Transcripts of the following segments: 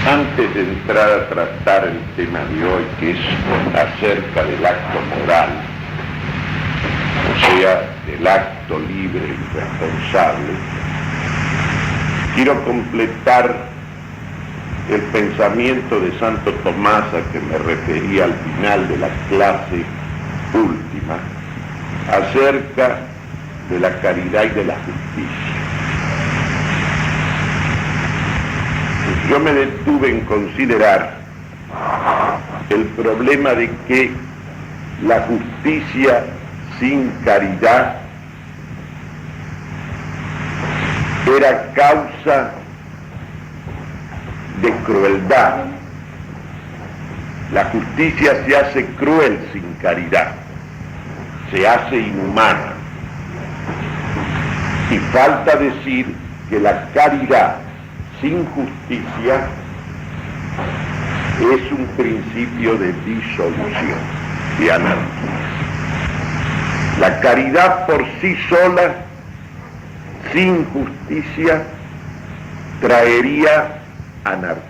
Antes de entrar a tratar el tema de hoy, que es acerca del acto moral, o sea, del acto libre y responsable, quiero completar el pensamiento de Santo Tomás a que me refería al final de la clase última, acerca de la caridad y de la justicia. Yo me detuve en considerar el problema de que la justicia sin caridad era causa de crueldad. La justicia se hace cruel sin caridad, se hace inhumana. Y falta decir que la caridad sin justicia es un principio de disolución, de anarquía. La caridad por sí sola, sin justicia, traería anarquía.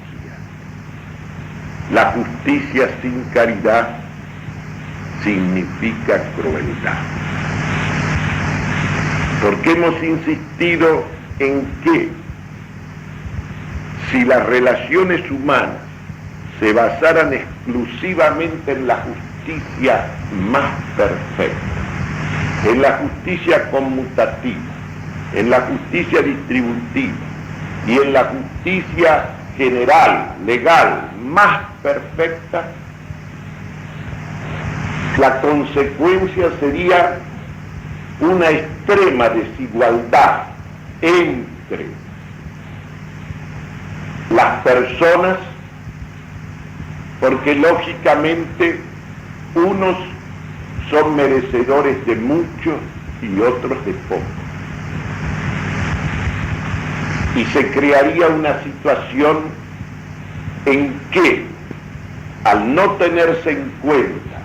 La justicia sin caridad significa crueldad. Porque hemos insistido en que si las relaciones humanas se basaran exclusivamente en la justicia más perfecta, en la justicia conmutativa, en la justicia distributiva y en la justicia general, legal, más perfecta, la consecuencia sería una extrema desigualdad entre las personas, porque lógicamente unos son merecedores de mucho y otros de poco. Y se crearía una situación en que, al no tenerse en cuenta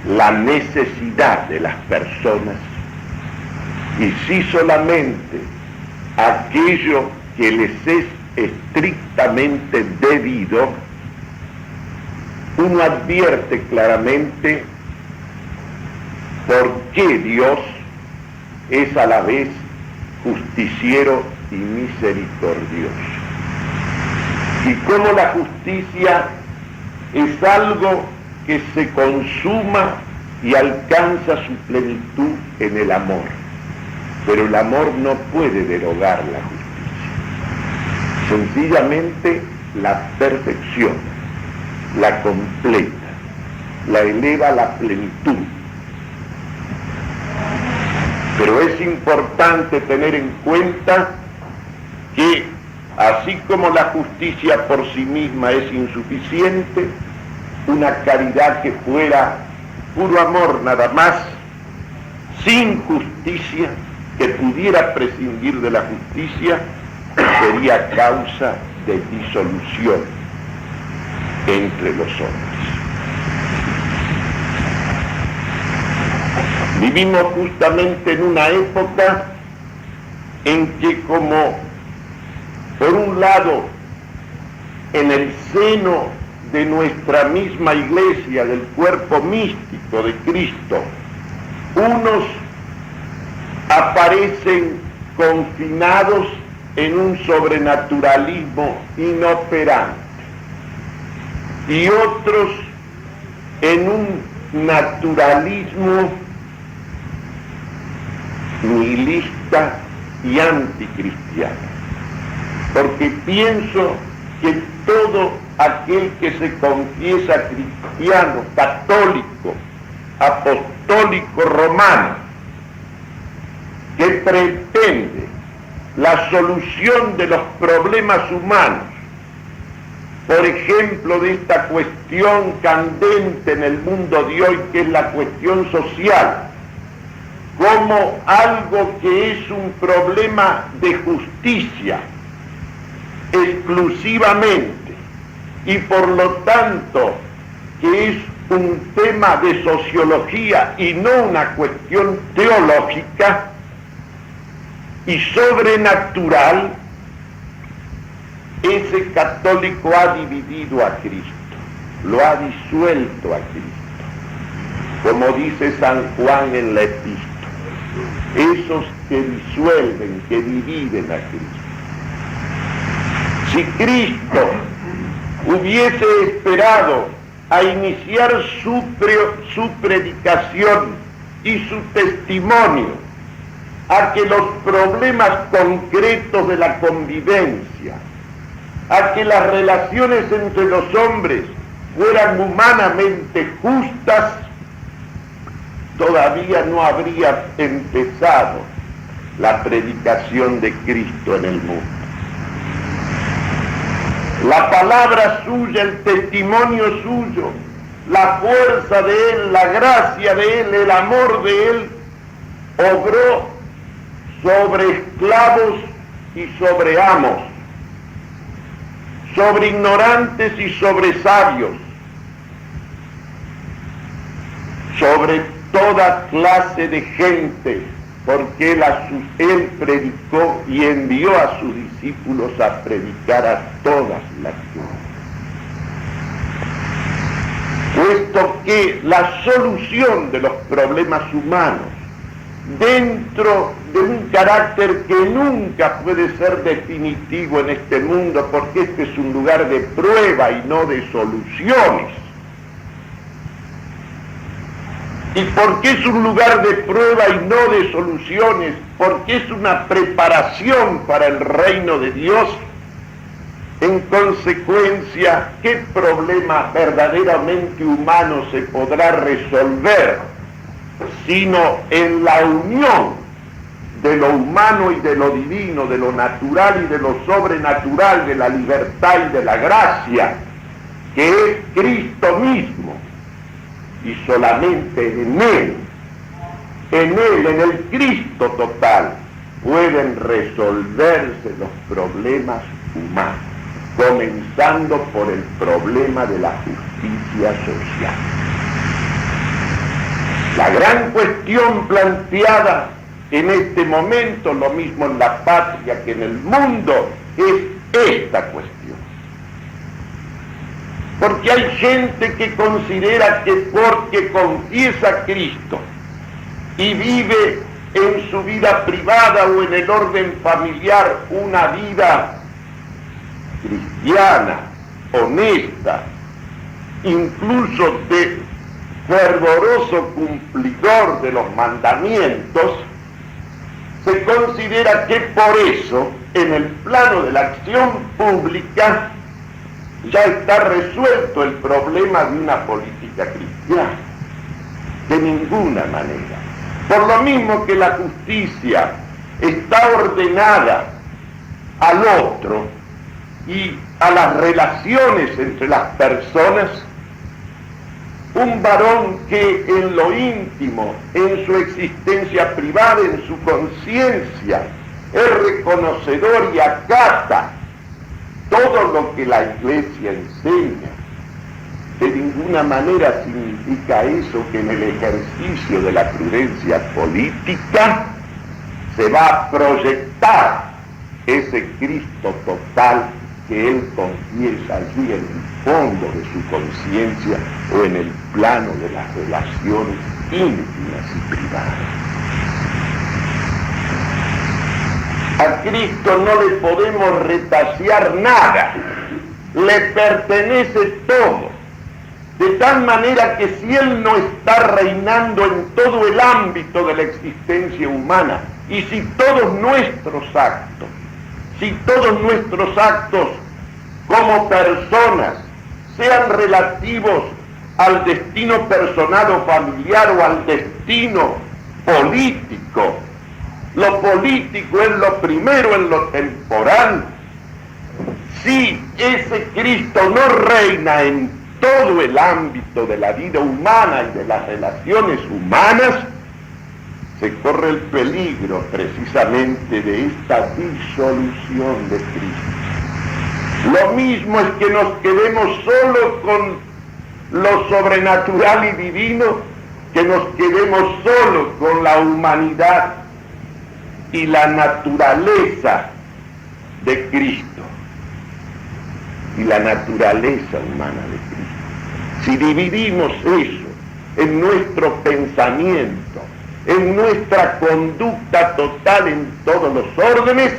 la necesidad de las personas, y sí solamente aquello que les es estrictamente debido, uno advierte claramente por qué Dios es a la vez justiciero y misericordioso. Y cómo la justicia es algo que se consuma y alcanza su plenitud en el amor. Pero el amor no puede derogar la justicia. Sencillamente la perfecciona, la completa, la eleva a la plenitud. Pero es importante tener en cuenta que así como la justicia por sí misma es insuficiente, una caridad que fuera puro amor nada más, sin justicia, que pudiera prescindir de la justicia, sería causa de disolución entre los hombres. Vivimos justamente en una época en que, como por un lado en el seno de nuestra misma iglesia, del cuerpo místico de Cristo, unos aparecen confinados en un sobrenaturalismo inoperante y otros en un naturalismo nihilista y anticristiano, porque pienso que todo aquel que se confiesa cristiano, católico, apostólico, romano, que pretende la solución de los problemas humanos, por ejemplo, de esta cuestión candente en el mundo de hoy, que es la cuestión social, como algo que es un problema de justicia exclusivamente, y por lo tanto que es un tema de sociología y no una cuestión teológica y sobrenatural, ese católico ha dividido a Cristo, lo ha disuelto a Cristo, como dice San Juan en la epístola, esos que disuelven, que dividen a Cristo. Si Cristo hubiese esperado a iniciar su predicación y su testimonio a que los problemas concretos de la convivencia, a que las relaciones entre los hombres fueran humanamente justas, todavía no habría empezado la predicación de Cristo en el mundo. La palabra suya, el testimonio suyo, la fuerza de Él, la gracia de Él, el amor de Él, obró sobre esclavos y sobre amos, sobre ignorantes y sobre sabios, sobre toda clase de gente, porque él predicó y envió a sus discípulos a predicar a todas las gentes. Puesto que la solución de los problemas humanos, dentro de un carácter que nunca puede ser definitivo en este mundo, porque este es un lugar de prueba y no de soluciones, ¿y por qué es un lugar de prueba y no de soluciones? Porque es una preparación para el reino de Dios. En consecuencia, ¿qué problema verdaderamente humano se podrá resolver sino en la unión de lo humano y de lo divino, de lo natural y de lo sobrenatural, de la libertad y de la gracia, que es Cristo mismo? Y solamente en Él, en el Cristo total, pueden resolverse los problemas humanos, comenzando por el problema de la justicia social. La gran cuestión planteada en este momento, lo mismo en la patria que en el mundo, es esta cuestión. Porque hay gente que considera que porque confiesa a Cristo y vive en su vida privada o en el orden familiar una vida cristiana, honesta, incluso de fervoroso cumplidor de los mandamientos, se considera que por eso, en el plano de la acción pública, ya está resuelto el problema de una política cristiana. De ninguna manera. Por lo mismo que la justicia está ordenada al otro y a las relaciones entre las personas, un varón que en lo íntimo, en su existencia privada, en su conciencia, es reconocedor y acata todo lo que la Iglesia enseña, de ninguna manera significa eso que en el ejercicio de la prudencia política se va a proyectar ese Cristo total que él confiesa allí en el fondo de su conciencia o en el plano de las relaciones íntimas y privadas. A Cristo no le podemos retasear nada, le pertenece todo, de tal manera que si Él no está reinando en todo el ámbito de la existencia humana, y si todos nuestros actos como personas sean relativos al destino personal o familiar o al destino político, lo político es lo primero en lo temporal. Si ese Cristo no reina en todo el ámbito de la vida humana y de las relaciones humanas, se corre el peligro precisamente de esta disolución de Cristo. Lo mismo es que nos quedemos solo con lo sobrenatural y divino, que nos quedemos solo con la humanidad y la naturaleza de Cristo. y la naturaleza humana de Cristo. Si dividimos eso en nuestro pensamiento, en nuestra conducta total en todos los órdenes,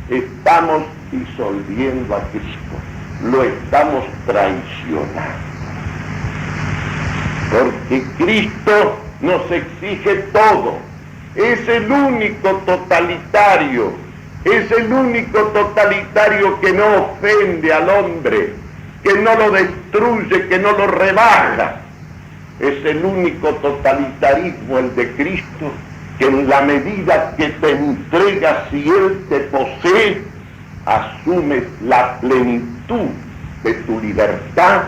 estamos disolviendo a Cristo, lo estamos traicionando. Porque Cristo nos exige todo, es el único totalitario, es el único totalitario que no ofende al hombre, que no lo destruye, que no lo rebaja. Es el único totalitarismo, el de Cristo, que en la medida que te entregas y Él te posee, asumes la plenitud de tu libertad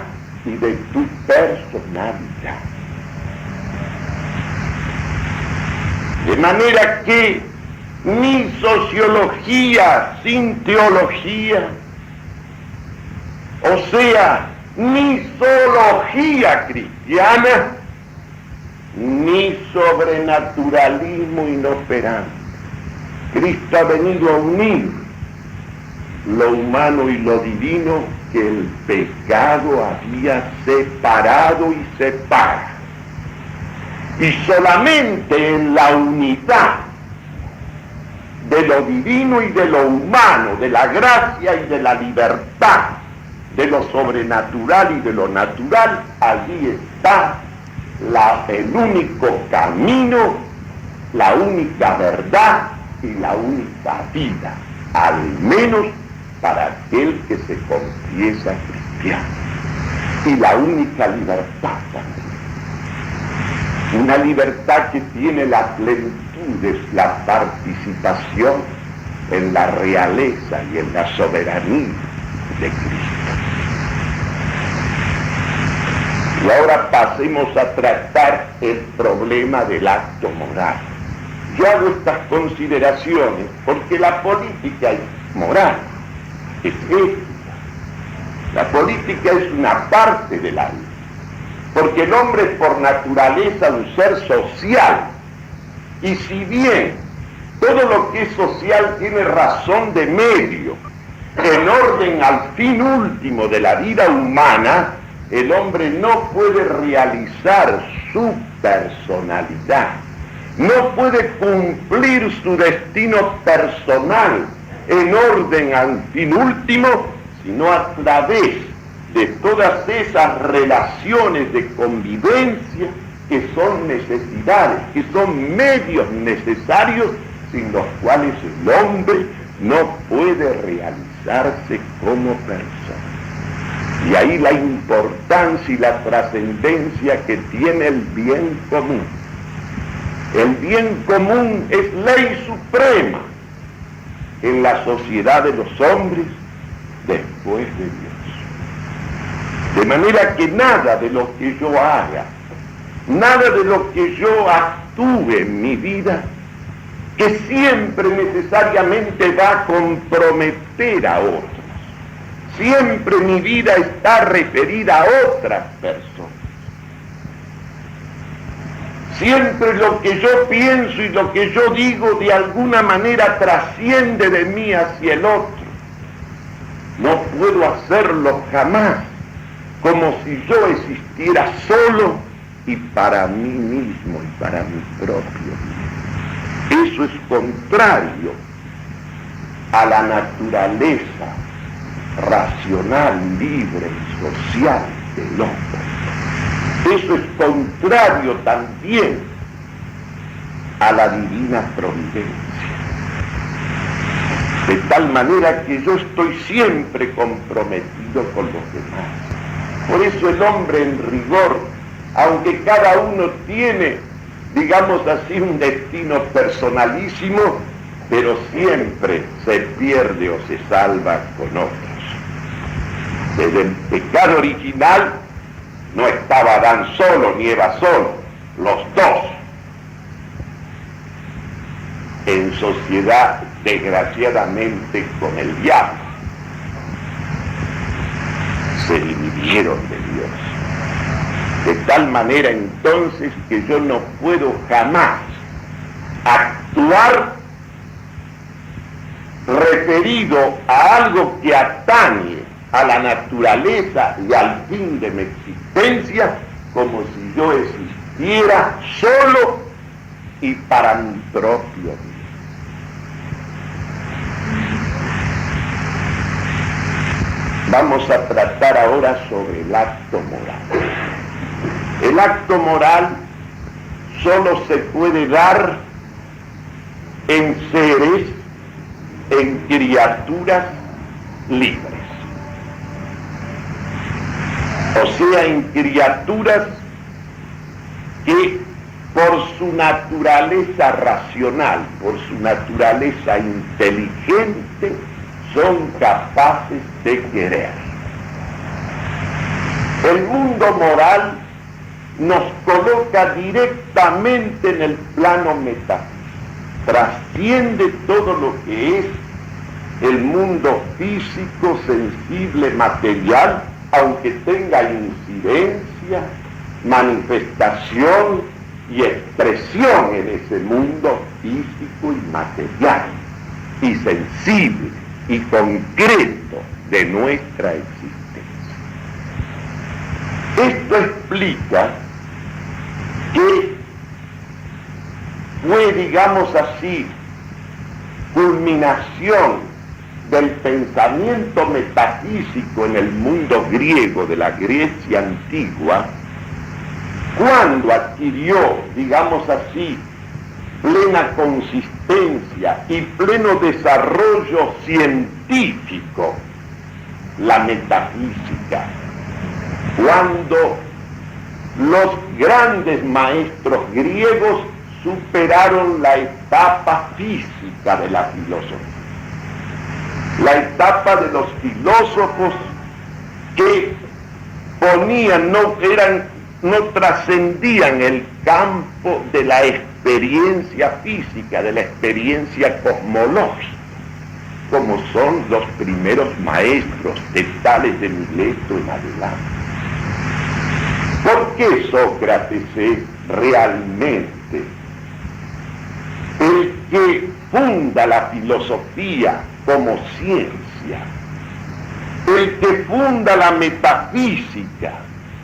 y de tu personalidad. De manera que ni sociología sin teología, o sea, ni zoología cristiana, ni sobrenaturalismo inoperante. Cristo ha venido a unir lo humano y lo divino que el pecado había separado y separa. Y solamente en la unidad de lo divino y de lo humano, de la gracia y de la libertad, de lo sobrenatural y de lo natural, allí está el único camino, la única verdad y la única vida, al menos para aquel que se confiesa cristiano, y la única libertad también. Una libertad que tiene la plenitud, es la participación en la realeza y en la soberanía de Cristo. Y ahora pasemos a tratar el problema del acto moral. Yo hago estas consideraciones porque la política es moral, es ética. La política es una parte de la vida, porque el hombre es por naturaleza un ser social, y si bien todo lo que es social tiene razón de medio, en orden al fin último de la vida humana, el hombre no puede realizar su personalidad, no puede cumplir su destino personal en orden al fin último, sino a través de todas esas relaciones de convivencia que son necesidades, que son medios necesarios sin los cuales el hombre no puede realizarse como persona. Y ahí la importancia y la trascendencia que tiene el bien común. El bien común es ley suprema en la sociedad de los hombres después de Dios. De manera que nada de lo que yo haga, nada de lo que yo actúe en mi vida, que siempre necesariamente va a comprometer a otros. Siempre mi vida está referida a otras personas. Siempre lo que yo pienso y lo que yo digo de alguna manera trasciende de mí hacia el otro. No puedo hacerlo jamás como si yo existiera solo y para mí mismo y para mi propio bien. Eso es contrario a la naturaleza racional, libre y social del hombre. Eso es contrario también a la divina providencia. De tal manera que yo estoy siempre comprometido con los demás. Por eso el hombre en rigor, aunque cada uno tiene, digamos así, un destino personalísimo, pero siempre se pierde o se salva con otros. Desde el pecado original no estaba Adán solo ni Eva solo, los dos en sociedad desgraciadamente con el diablo. Se dividieron de Dios. De tal manera entonces que yo no puedo jamás actuar referido a algo que atañe a la naturaleza y al fin de mi existencia como si yo existiera solo y para mi propio bien. Vamos a tratar ahora sobre el acto moral. El acto moral solo se puede dar en seres, en criaturas libres. O sea, en criaturas que por su naturaleza racional, por su naturaleza inteligente, son capaces de querer. El mundo moral nos coloca directamente en el plano metafísico, trasciende todo lo que es el mundo físico, sensible, material, aunque tenga incidencia, manifestación y expresión en ese mundo físico y material, y sensible y concreto de nuestra existencia. Esto explica que fue, digamos así, culminación del pensamiento metafísico en el mundo griego de la Grecia antigua, cuando adquirió, digamos así, plena consistencia y pleno desarrollo científico la metafísica, cuando los grandes maestros griegos superaron la etapa física de la filosofía, la etapa de los filósofos que no trascendían el campo de la experiencia física, de la experiencia cosmológica, como son los primeros maestros de Tales de Mileto en adelante. ¿Por qué Sócrates es realmente el que funda la filosofía como ciencia, el que funda la metafísica,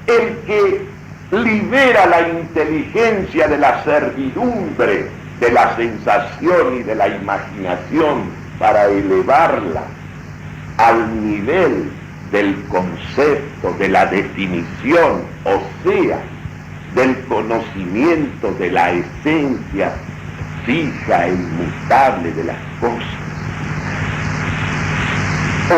el que libera la inteligencia de la servidumbre, de la sensación y de la imaginación para elevarla al nivel del concepto, de la definición, o sea, del conocimiento de la esencia fija e inmutable de las cosas?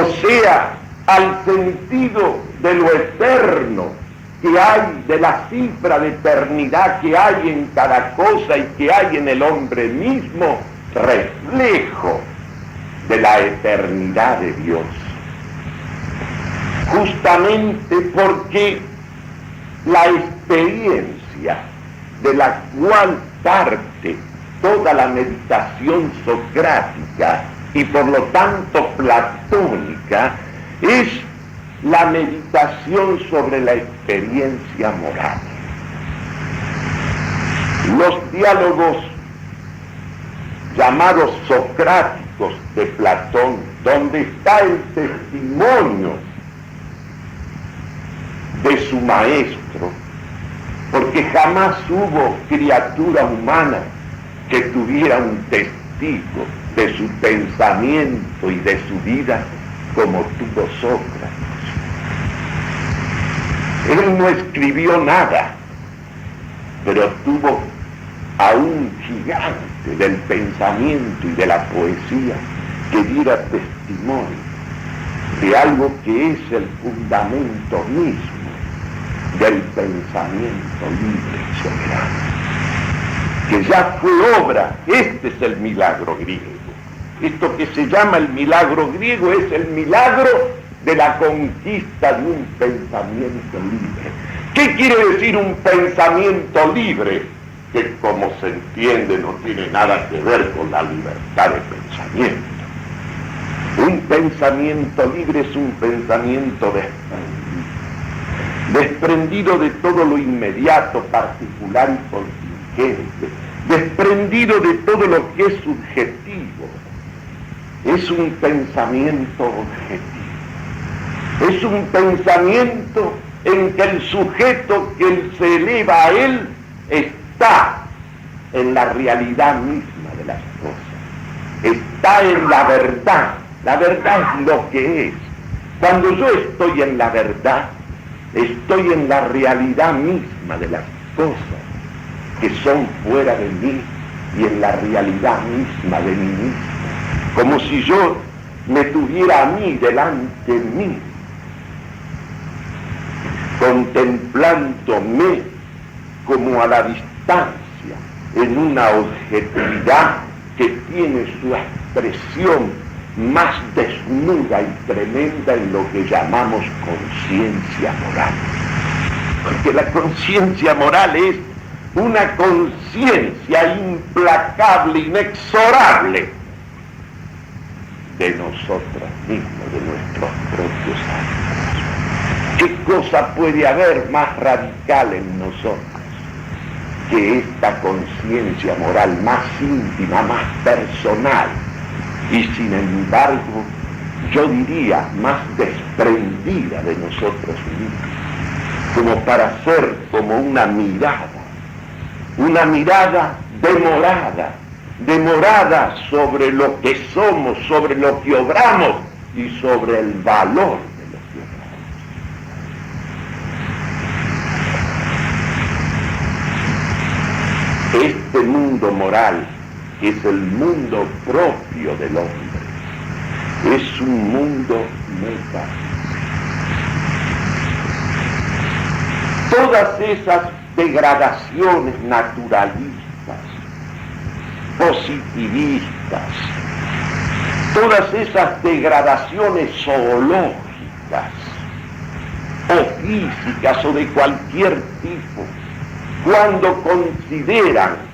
O sea, al sentido de lo eterno que hay, de la cifra de eternidad que hay en cada cosa y que hay en el hombre mismo, reflejo de la eternidad de Dios. Justamente porque la experiencia de la cual parte toda la meditación socrática y por lo tanto platónica es la meditación sobre la experiencia moral. Los diálogos llamados socráticos de Platón, donde está el testimonio de su maestro, porque jamás hubo criatura humana que tuviera un testigo de su pensamiento y de su vida como tuvo Sócrates. Él no escribió nada, pero tuvo a un gigante del pensamiento y de la poesía que diera testimonio de algo que es el fundamento mismo del pensamiento libre y soberano, que ya fue obra. Este es el milagro griego. Esto que se llama el milagro griego es el milagro de la conquista de un pensamiento libre. ¿Qué quiere decir un pensamiento libre? Que, como se entiende, no tiene nada que ver con la libertad de pensamiento. Un pensamiento libre es un pensamiento desprendido de todo lo inmediato, particular y contingente, desprendido de todo lo que es subjetivo. Es un pensamiento objetivo. Es un pensamiento en que el sujeto que se eleva a él está en la realidad misma de las cosas, está en la verdad. La verdad es lo que es. Cuando yo estoy en la verdad, estoy en la realidad misma de las cosas que son fuera de mí y en la realidad misma de mí mismo, como si yo me tuviera a mí delante de mí, contemplándome como a la distancia, en una objetividad que tiene su expresión más desnuda y tremenda en lo que llamamos conciencia moral. Porque la conciencia moral es una conciencia implacable, inexorable de nosotros mismos, de nuestros propios actos. ¿Qué cosa puede haber más radical en nosotros que esta conciencia moral más íntima, más personal y sin embargo, yo diría, más desprendida de nosotros mismos, como para ser como una mirada demorada sobre lo que somos, sobre lo que obramos y sobre el valor de lo que obramos. Este mundo moral, que es el mundo propio del hombre, es un mundo metafísico. Todas esas degradaciones naturalistas, positivistas, todas esas degradaciones zoológicas o físicas o de cualquier tipo, cuando consideran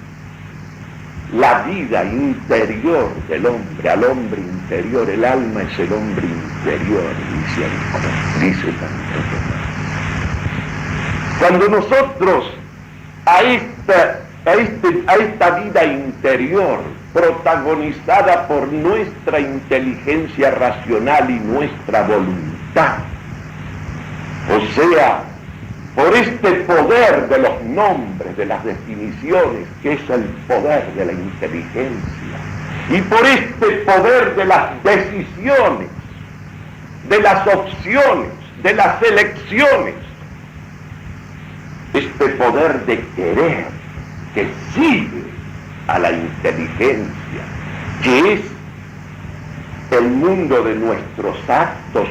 la vida interior del hombre, al hombre interior, el alma es el hombre interior, dice Santo Tomás. Cuando nosotros a esta vida interior, protagonizada por nuestra inteligencia racional y nuestra voluntad, o sea, por este poder de los nombres, de las definiciones, que es el poder de la inteligencia, y por este poder de las decisiones, de las opciones, de las elecciones, este poder de querer que sigue a la inteligencia, que es el mundo de nuestros actos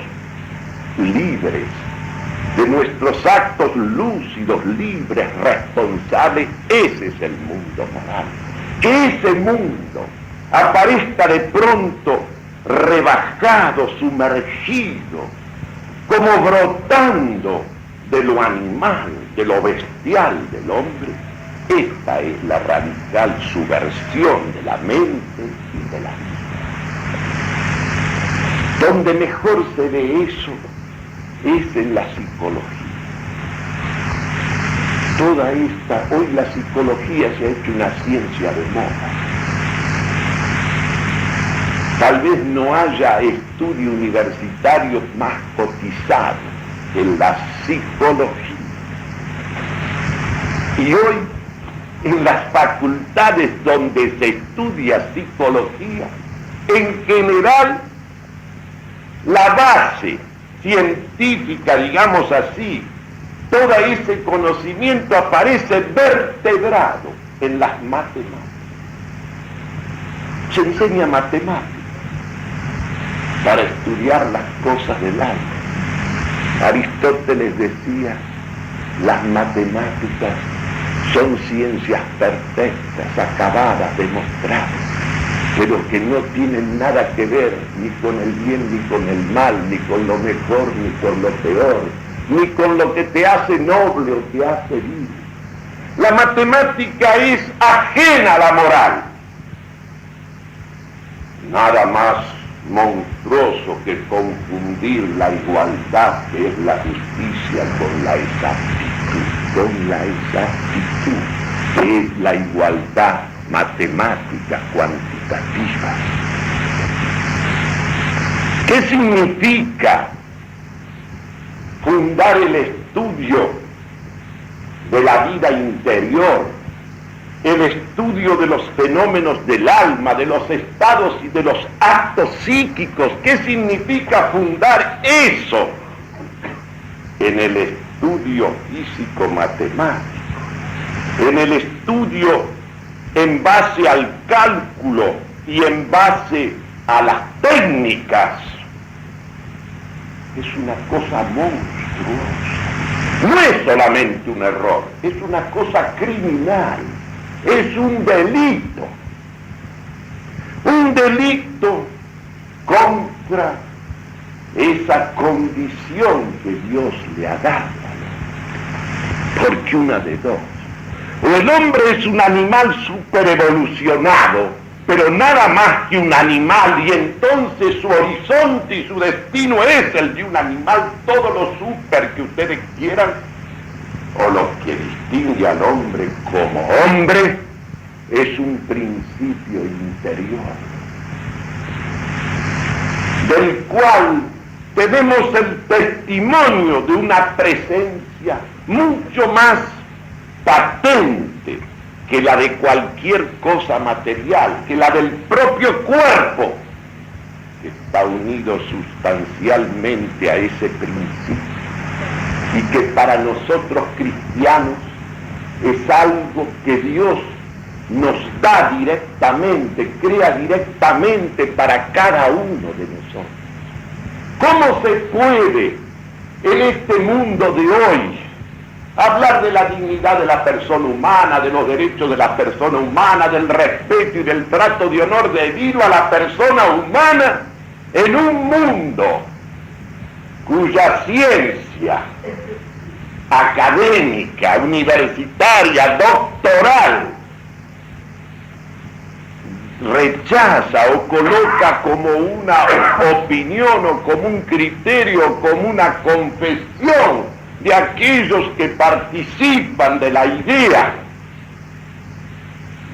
libres, de nuestros actos lúcidos, libres, responsables. Ese es el mundo moral. Que ese mundo aparezca de pronto rebajado, sumergido, como brotando de lo animal, de lo bestial del hombre. Esta es la radical subversión de la mente y de la vida. Donde mejor se ve eso es en la psicología. Hoy la psicología se ha hecho una ciencia de moda. Tal vez no haya estudio universitario más cotizado que la psicología. Y hoy, en las facultades donde se estudia psicología, en general, la base científica, digamos así, todo ese conocimiento aparece vertebrado en las matemáticas. Se enseña matemáticas para estudiar las cosas del alma. Aristóteles decía, las matemáticas son ciencias perfectas, acabadas, demostradas, pero que no tienen nada que ver ni con el bien ni con el mal, ni con lo mejor ni con lo peor, ni con lo que te hace noble o te hace vil. La matemática es ajena a la moral. Nada más monstruoso que confundir la igualdad, que es la justicia, con la exactitud, que es la igualdad matemática cuantitativa. ¿Qué significa fundar el estudio de la vida interior, el estudio de los fenómenos del alma, de los estados y de los actos psíquicos. ¿Qué significa fundar eso? En el estudio físico-matemático, en el estudio en base al cálculo y en base a las técnicas. Es una cosa monstruosa. No es solamente un error, es una cosa criminal, es un delito contra esa condición que Dios le ha dado. Porque una de dos: o el hombre es un animal superevolucionado, pero nada más que un animal, y entonces su horizonte y su destino es el de un animal, todo lo super que ustedes quieran, o lo que distingue al hombre como hombre es un principio interior, del cual tenemos el testimonio de una presencia mucho más patente que la de cualquier cosa material, que la del propio cuerpo, que está unido sustancialmente a ese principio, y que para nosotros cristianos es algo que Dios nos da directamente, crea directamente para cada uno de nosotros. ¿Cómo se puede en este mundo de hoy hablar de la dignidad de la persona humana, de los derechos de la persona humana, del respeto y del trato de honor debido a la persona humana, en un mundo cuya ciencia académica, universitaria, doctoral, rechaza o coloca como una opinión o como un criterio o como una confesión de aquellos que participan de la idea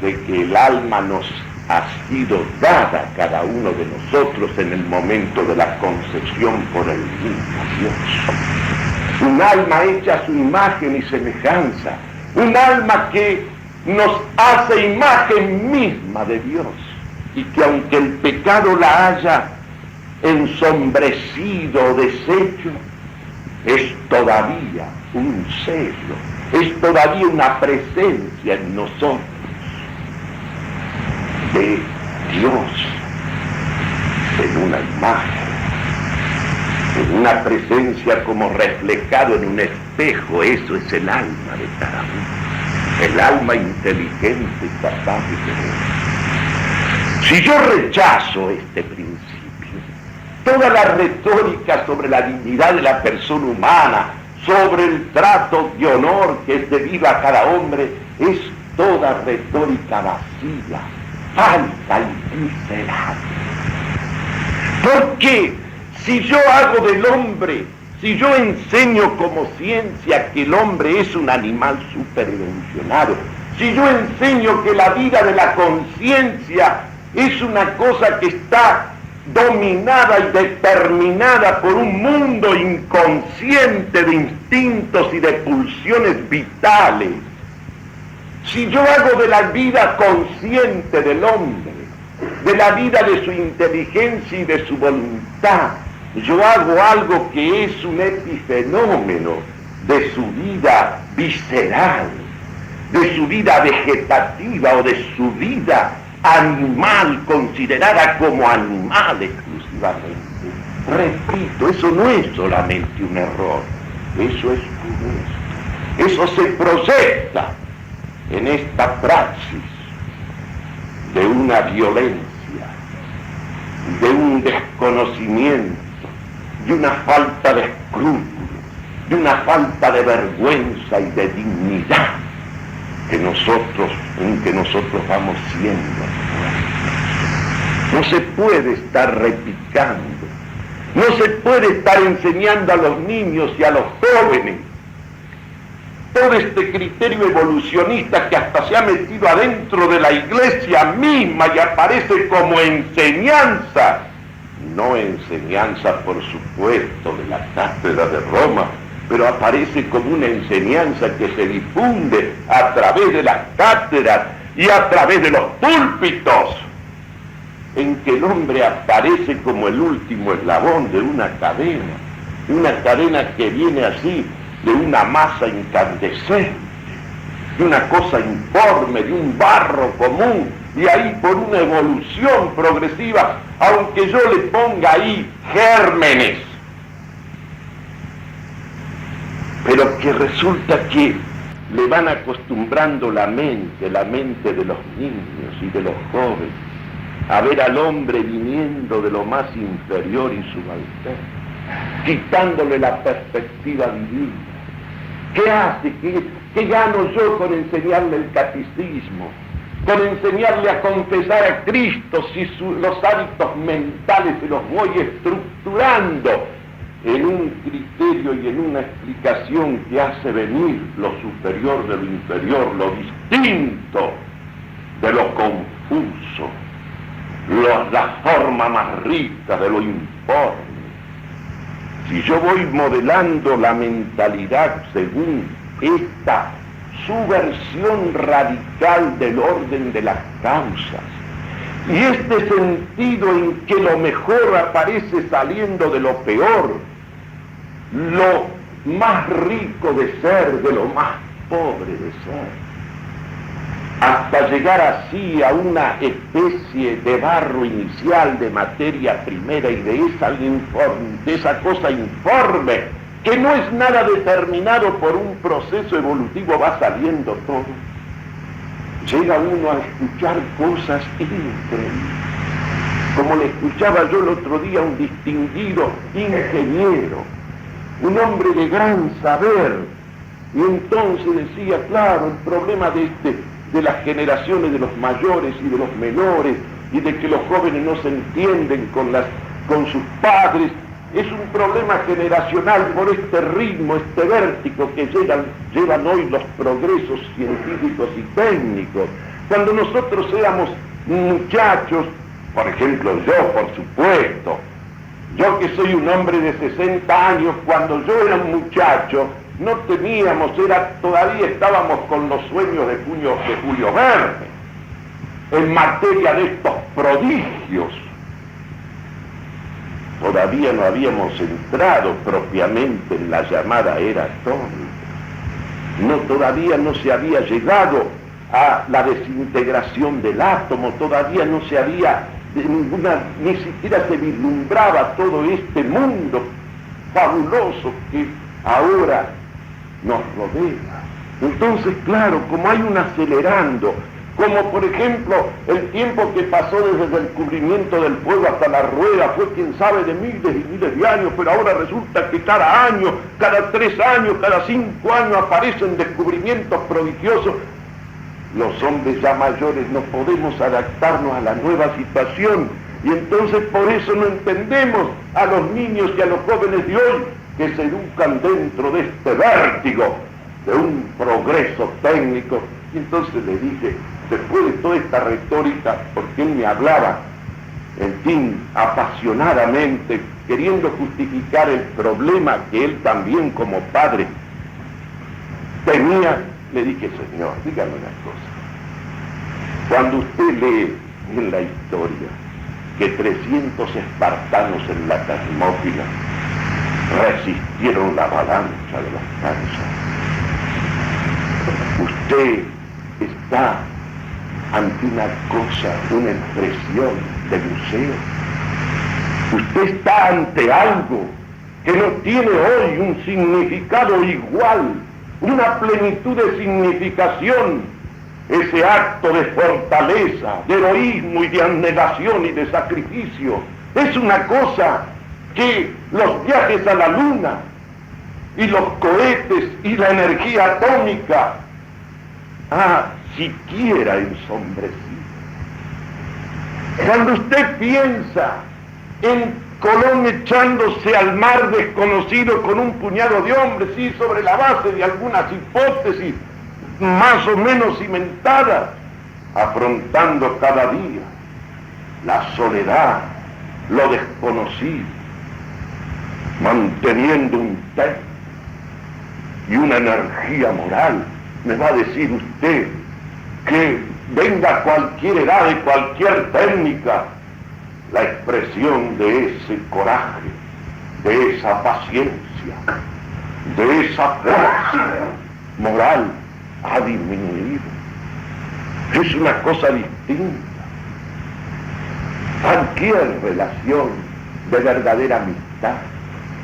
de que el alma nos ha sido dada a cada uno de nosotros en el momento de la concepción por el mismo Dios. Un alma hecha a su imagen y semejanza, un alma que nos hace imagen misma de Dios, y que aunque el pecado la haya ensombrecido o deshecho, es todavía un sello, es todavía una presencia en nosotros de Dios, en una imagen, en una presencia como reflejado en un espejo. Eso es el alma de cada uno, el alma inteligente y capaz de ver. Si yo rechazo este principio, toda la retórica sobre la dignidad de la persona humana, sobre el trato de honor que es debido a cada hombre, es toda retórica vacía, falsa y miserable. Porque si yo hago del hombre, si yo enseño como ciencia que el hombre es un animal superevolucionado, si yo enseño que la vida de la conciencia es una cosa que está dominada y determinada por un mundo inconsciente de instintos y de pulsiones vitales, si yo hago de la vida consciente del hombre, de la vida de su inteligencia y de su voluntad, yo hago algo que es un epifenómeno de su vida visceral, de su vida vegetativa o de su vida animal, considerada como animal exclusivamente. Repito, eso no es solamente un error, eso es funesto. Eso se proyecta en esta praxis de una violencia, de un desconocimiento, de una falta de escrúpulos, de una falta de vergüenza y de dignidad en que nosotros vamos siendo. No se puede estar replicando, no se puede estar enseñando a los niños y a los jóvenes todo este criterio evolucionista que hasta se ha metido adentro de la iglesia misma y aparece como enseñanza, no enseñanza por supuesto de la cátedra de Roma, pero aparece como una enseñanza que se difunde a través de las cátedras y a través de los púlpitos, en que el hombre aparece como el último eslabón de una cadena que viene así de una masa incandescente, de una cosa informe, de un barro común, y ahí por una evolución progresiva, aunque yo le ponga ahí gérmenes, pero que resulta que le van acostumbrando la mente de los niños y de los jóvenes a ver al hombre viniendo de lo más inferior y subalterno, quitándole la perspectiva divina. ¿Qué hace? ¿Qué gano yo con enseñarle el catecismo? Con enseñarle a confesar a Cristo si los hábitos mentales se los voy estructurando en un criterio y en una explicación que hace venir lo superior de lo inferior, lo distinto de lo confuso, la forma más rica de lo informe? Si yo voy modelando la mentalidad según esta subversión radical del orden de las causas, y este sentido en que lo mejor aparece saliendo de lo peor, lo más rico de ser de lo más pobre de ser, hasta llegar así a una especie de barro inicial de materia primera y de esa cosa informe, que no es nada determinado por un proceso evolutivo, va saliendo todo. Llega uno a escuchar cosas increíbles, como le escuchaba yo el otro día a un distinguido ingeniero, un hombre de gran saber, y entonces decía, claro, el problema de las generaciones de los mayores y de los menores, y de que los jóvenes no se entienden con sus padres, es un problema generacional por este ritmo, este vértigo que llevan hoy los progresos científicos y técnicos. Cuando nosotros éramos muchachos, por ejemplo yo, por supuesto, yo que soy un hombre de 60 años, cuando yo era un muchacho, no teníamos, todavía estábamos con los sueños de Julio Verne, en materia de estos prodigios. Todavía no habíamos entrado propiamente en la llamada era atómica. Todavía no se había llegado a la desintegración del átomo, todavía no se había ni siquiera se vislumbraba todo este mundo fabuloso que ahora nos rodea. Entonces, claro, como hay un acelerando, como por ejemplo el tiempo que pasó desde el descubrimiento del fuego hasta la rueda fue quién sabe de miles y miles de años, pero ahora resulta que cada año, cada 3 años, cada 5 años aparecen descubrimientos prodigiosos. Los hombres ya mayores no podemos adaptarnos a la nueva situación, y entonces por eso no entendemos a los niños y a los jóvenes de hoy que se educan dentro de este vértigo de un progreso técnico. Y entonces le dije, después de toda esta retórica, porque él me hablaba, en fin, apasionadamente, queriendo justificar el problema que él también como padre tenía, le dije, señor, dígame una cosa. Cuando usted lee en la historia que 300 espartanos en la Termópila resistieron la avalancha de los persas, usted está ante una cosa, una expresión de museo. Usted está ante algo que no tiene hoy un significado igual, una plenitud de significación, ese acto de fortaleza, de heroísmo y de abnegación y de sacrificio. Es una cosa que los viajes a la luna y los cohetes y la energía atómica siquiera ensombrecido. Cuando usted piensa en Colón echándose al mar desconocido con un puñado de hombres, sí, sobre la base de algunas hipótesis más o menos cimentadas, afrontando cada día la soledad, lo desconocido, manteniendo un temple, y una energía moral. Me va a decir usted que venga cualquier edad y cualquier técnica, la expresión de ese coraje, de esa paciencia, de esa fuerza moral ha disminuido. Es una cosa distinta. Cualquier relación de verdadera amistad,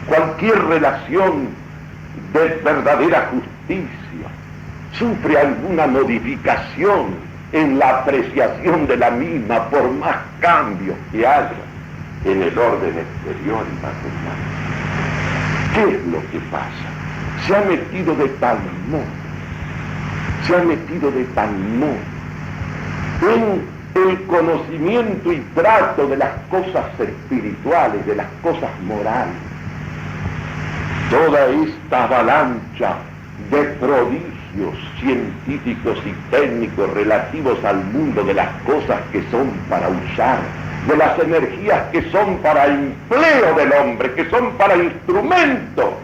cualquier relación de verdadera justicia, sufre alguna modificación en la apreciación de la misma por más cambios que haya en el orden exterior y material. ¿Qué es lo que pasa? Se ha metido de tal modo en el conocimiento y trato de las cosas espirituales, de las cosas morales, toda esta avalancha de prodigios científicos y técnicos relativos al mundo de las cosas que son para usar, de las energías que son para empleo del hombre, que son para instrumento,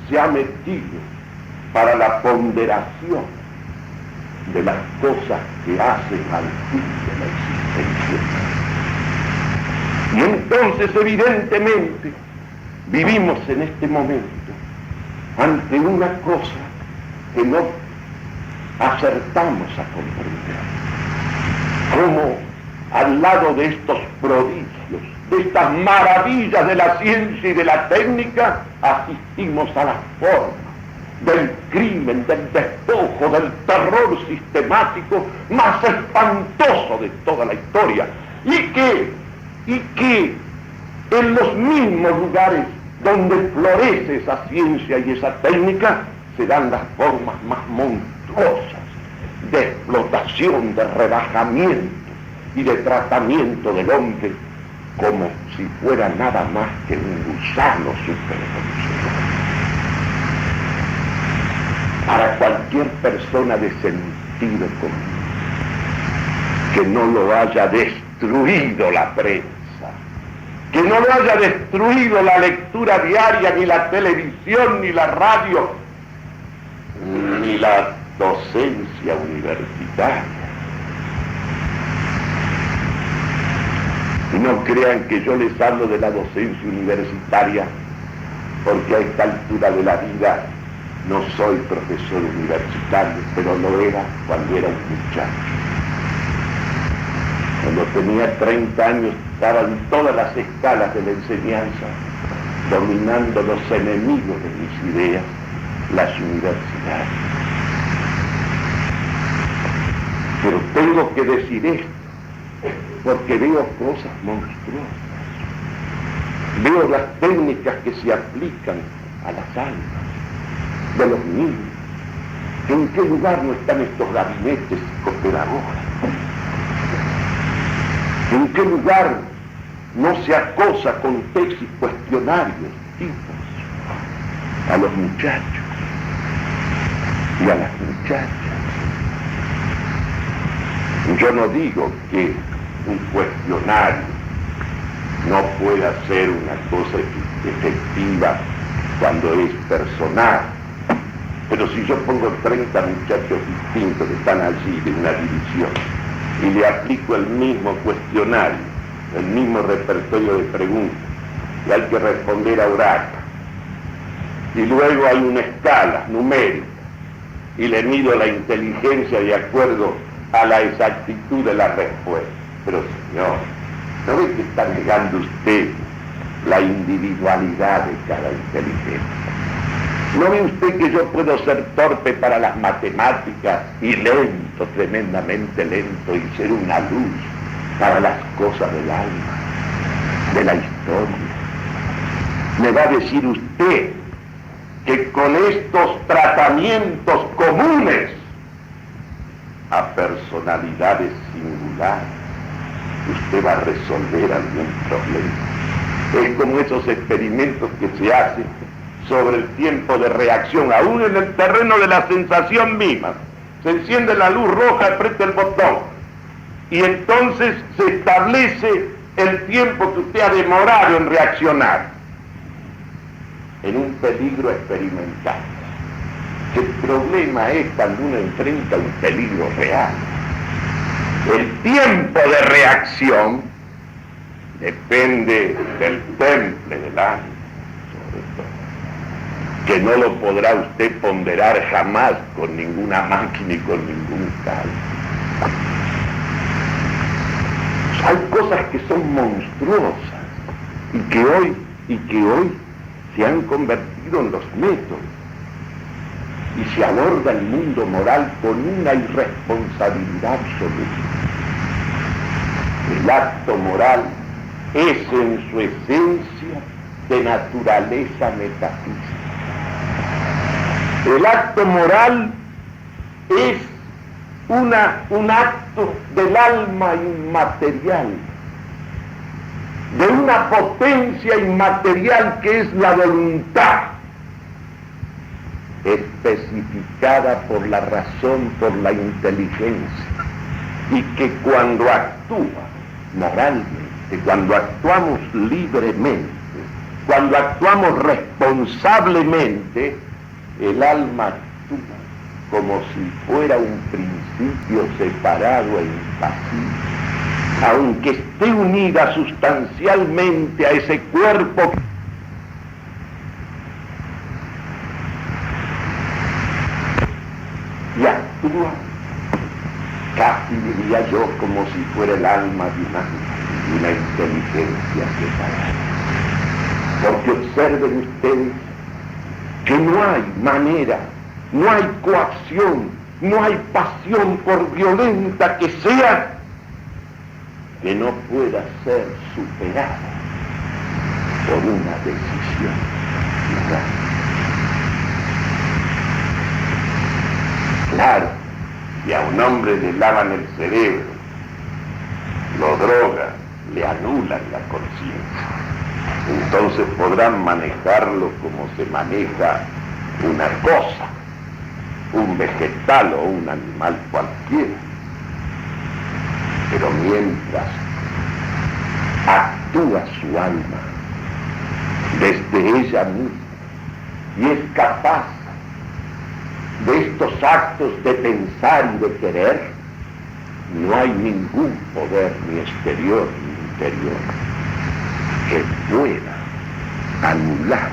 se ha metido para la ponderación de las cosas que hacen al fin de la existencia. Y entonces, evidentemente, vivimos en este momento ante una cosa que no acertamos a comprender. Como al lado de estos prodigios, de estas maravillas de la ciencia y de la técnica, asistimos a la forma del crimen, del despojo, del terror sistemático más espantoso de toda la historia, y que en los mismos lugares donde florece esa ciencia y esa técnica se dan las formas más monstruosas de explotación, de rebajamiento y de tratamiento del hombre como si fuera nada más que un gusano superevolucionario. Para cualquier persona de sentido común que no lo haya destruido la prensa, que no lo haya destruido la lectura diaria, ni la televisión, ni la radio, ni la docencia universitaria. Y no crean que yo les hablo de la docencia universitaria, porque a esta altura de la vida no soy profesor universitario, pero lo era cuando era un muchacho. Cuando tenía 30 años estaba en todas las escalas de la enseñanza, dominando los enemigos de mis ideas, las universidades. Pero tengo que decir esto, porque veo cosas monstruosas. Veo las técnicas que se aplican a las almas de los niños. ¿En qué lugar no están estos gabinetes psicopedagógicos? ¿En qué lugar no se acosa con tesis cuestionarios, tipos, a los muchachos y a las muchachas? Yo no digo que un cuestionario no pueda ser una cosa efectiva cuando es personal, pero si yo pongo 30 muchachos distintos que están allí de una división y le aplico el mismo cuestionario, el mismo repertorio de preguntas, y hay que responder a oral, y luego hay una escala numérica y le mido la inteligencia de acuerdo a la exactitud de la respuesta. Pero señor, ¿no ve que está negando usted la individualidad de cada inteligencia? ¿No ve usted que yo puedo ser torpe para las matemáticas y lento, tremendamente lento, y ser una luz para las cosas del alma, de la historia? Me va a decir usted que con estos tratamientos comunes a personalidades singulares, usted va a resolver algún problema. Es como esos experimentos que se hacen sobre el tiempo de reacción, aún en el terreno de la sensación misma. Se enciende la luz roja, aprieta el botón, y entonces se establece el tiempo que usted ha demorado en reaccionar, en un peligro experimental. El problema es cuando uno enfrenta un peligro real. El tiempo de reacción depende del temple del ánimo, sobre todo, que no lo podrá usted ponderar jamás con ninguna máquina y con ningún cálculo. Hay cosas que son monstruosas y que hoy se han convertido en los métodos, y se aborda el mundo moral con una irresponsabilidad absoluta. El acto moral es en su esencia de naturaleza metafísica. El acto moral es un acto del alma inmaterial, de una potencia inmaterial que es la voluntad, especificada por la razón, por la inteligencia, y que cuando actúa moralmente, cuando actuamos libremente, cuando actuamos responsablemente, el alma actúa como si fuera un principio separado e impasible, aunque esté unida sustancialmente a ese cuerpo. Y actúa, casi diría yo, como si fuera el alma de una inteligencia separada. Porque observen ustedes que no hay manera, no hay coacción, no hay pasión, por violenta que sea, que no pueda ser superada por una decisión moral. Claro, si a un hombre le lavan el cerebro, lo drogan, le anulan la conciencia, entonces podrán manejarlo como se maneja una cosa, un vegetal o un animal cualquiera. Pero mientras actúa su alma desde ella misma y es capaz de estos actos de pensar y de querer, no hay ningún poder ni exterior ni interior que pueda anular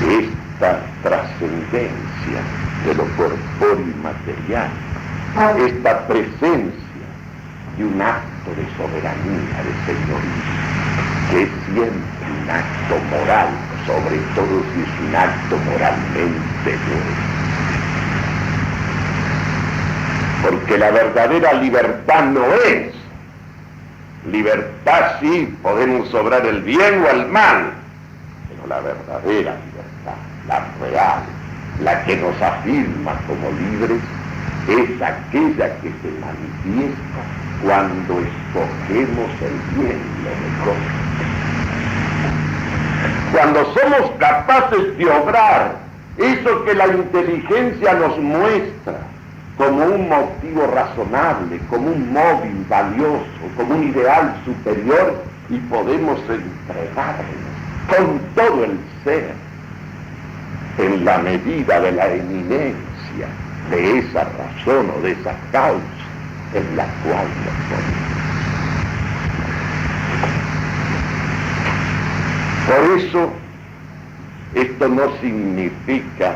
esta trascendencia de lo corpóreo y material, esta presencia de un acto de soberanía, de señoría, que es siempre un acto moral, sobre todo si es un acto moralmente bueno. Porque la verdadera libertad no es libertad, sí, podemos obrar el bien o el mal, pero la verdadera libertad, la real, la que nos afirma como libres, es aquella que se manifiesta cuando escogemos el bien, lo mejor. Cuando somos capaces de obrar eso que la inteligencia nos muestra como un motivo razonable, como un móvil valioso, como un ideal superior, y podemos entregarnos con todo el ser en la medida de la eminencia de esa razón o de esa causa en la cual nos ponemos. Por eso, esto no significa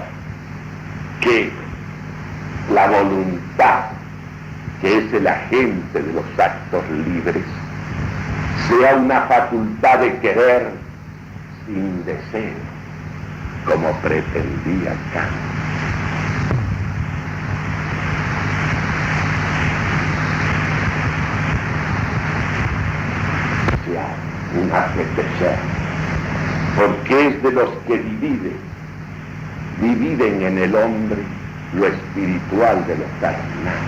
que la voluntad, que es el agente de los actos libres, sea una facultad de querer sin deseo, como pretendía Kant. Un apetecer, porque es de los que dividen en el hombre lo espiritual de lo carnal.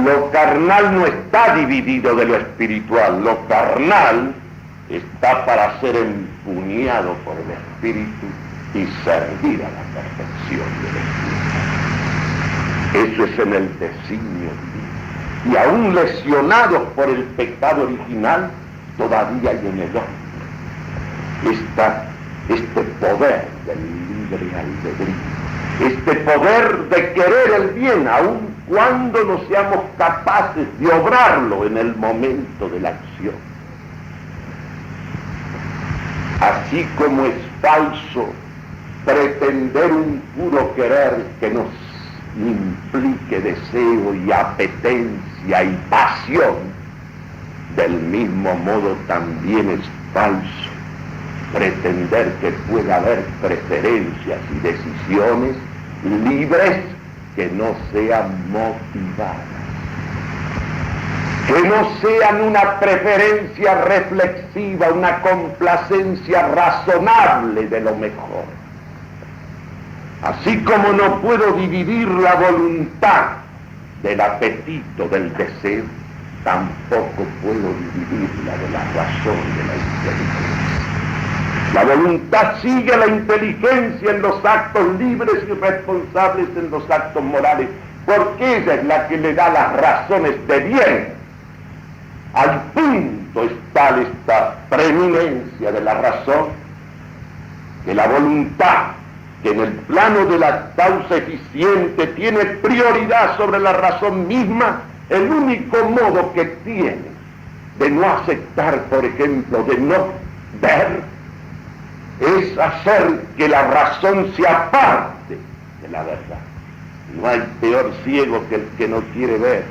Lo carnal no está dividido de lo espiritual, lo carnal está para ser empuñado por el espíritu y servir a la perfección del espíritu. Eso es en el designio divino. Y aún lesionados por el pecado original, todavía hay en el hombre esta este poder del libre albedrío, este poder de querer el bien, aun cuando no seamos capaces de obrarlo en el momento de la acción. Así como es falso pretender un puro querer que nos implique deseo y apetencia y pasión, del mismo modo también es falso pretender que pueda haber preferencias y decisiones libres que no sean motivadas, que no sean una preferencia reflexiva, una complacencia razonable de lo mejor. Así como no puedo dividir la voluntad del apetito, del deseo, tampoco puedo dividirla de la razón, de la inteligencia. La voluntad sigue a la inteligencia en los actos libres y responsables en los actos morales, porque ella es la que le da las razones de bien. Al punto es tal esta preeminencia de la razón, que la voluntad, que en el plano de la causa eficiente tiene prioridad sobre la razón misma, el único modo que tiene de no aceptar, por ejemplo, de no ver, es hacer que la razón se aparte de la verdad. No hay peor ciego que el que no quiere ver.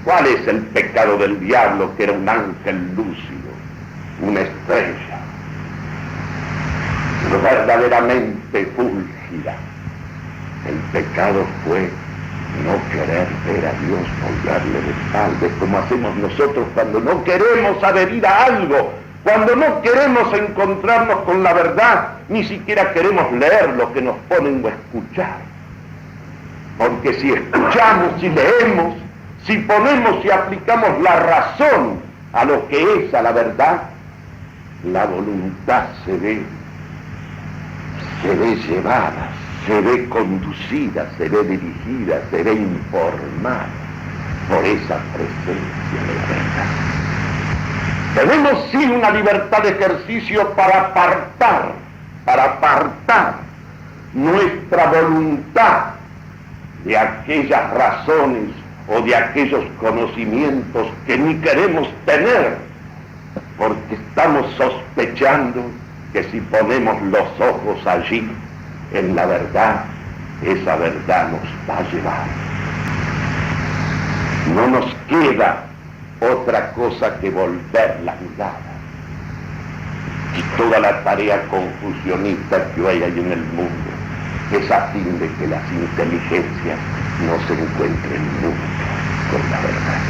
¿Cuál es el pecado del diablo? Que era un ángel lúcido, una estrella, verdaderamente fúlgida. El pecado fue no querer ver a Dios, volverle de espaldas, como hacemos nosotros cuando no queremos adherir a algo, cuando no queremos encontrarnos con la verdad, ni siquiera queremos leer lo que nos ponen o escuchar. Porque si escuchamos, si leemos, si ponemos y aplicamos la razón a lo que es, a la verdad, la voluntad se ve llevada, se ve conducida, se ve dirigida, se ve informada por esa presencia de la verdad. Tenemos sí una libertad de ejercicio para apartar nuestra voluntad de aquellas razones o de aquellos conocimientos que ni queremos tener, porque estamos sospechando que si ponemos los ojos allí, en la verdad, esa verdad nos va a llevar. No nos queda otra cosa que volver la mirada. Y toda la tarea confusionista que hoy hay en el mundo es a fin de que las inteligencias no se encuentren nunca con la verdad.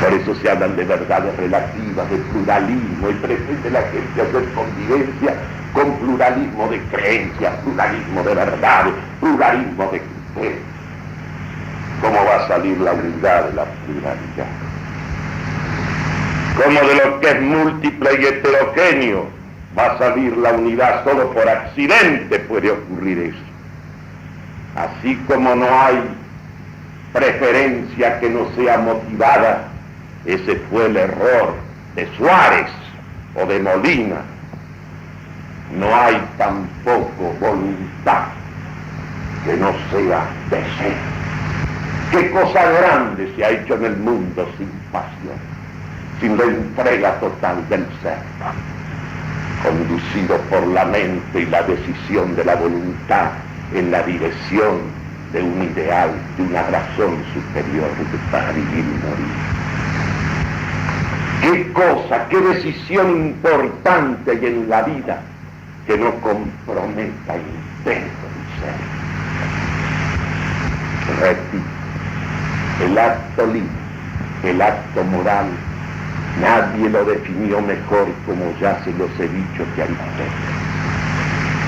Por eso se hablan de verdades relativas, de pluralismo, y pretende la gente hacer convivencia con pluralismo de creencias, pluralismo de verdades, pluralismo de criterios. ¿Cómo va a salir la unidad de la pluralidad? ¿Cómo de lo que es múltiple y heterogéneo va a salir la unidad? Solo por accidente puede ocurrir eso. Así como no hay preferencia que no sea motivada, ese fue el error de Suárez o de Molina. No hay tampoco voluntad que no sea deseo. ¿Qué cosa grande se ha hecho en el mundo sin pasión, sin la entrega total del ser, conducido por la mente y la decisión de la voluntad en la dirección de un ideal, de una razón superior para vivir y morir? ¿Qué cosa, qué decisión importante hay en la vida que no comprometa el intento del ser? Repito, el acto libre, el acto moral, nadie lo definió mejor, como ya se los he dicho, que Aristóteles.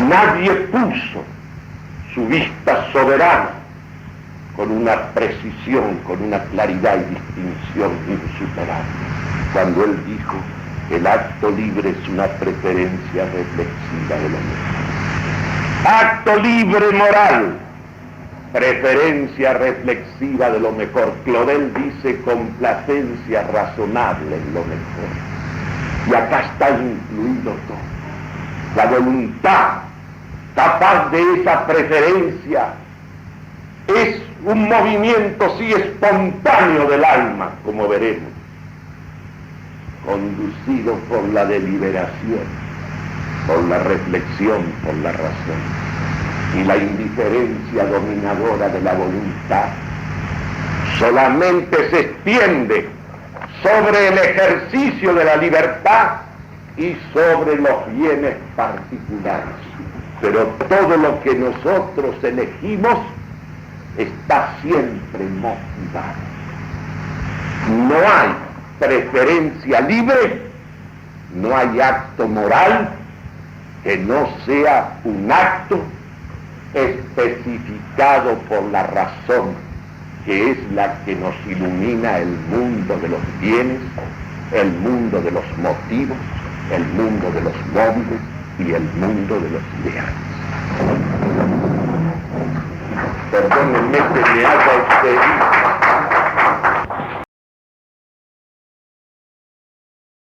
Nadie puso su vista soberana con una precisión, con una claridad y distinción insuperable, cuando él dijo: el acto libre es una preferencia reflexiva de lo mejor. Acto libre moral, preferencia reflexiva de lo mejor. Claudel dice complacencia razonable en lo mejor. Y acá está incluido todo. La voluntad capaz de esa preferencia es un movimiento sí espontáneo del alma, como veremos, conducido por la deliberación, por la reflexión, por la razón. Y la indiferencia dominadora de la voluntad solamente se extiende sobre el ejercicio de la libertad y sobre los bienes particulares. Pero todo lo que nosotros elegimos está siempre motivado. No hay preferencia libre, no hay acto moral que no sea un acto especificado por la razón, que es la que nos ilumina el mundo de los bienes, el mundo de los motivos, el mundo de los móviles y el mundo de los ideales. Perdónenme que me haga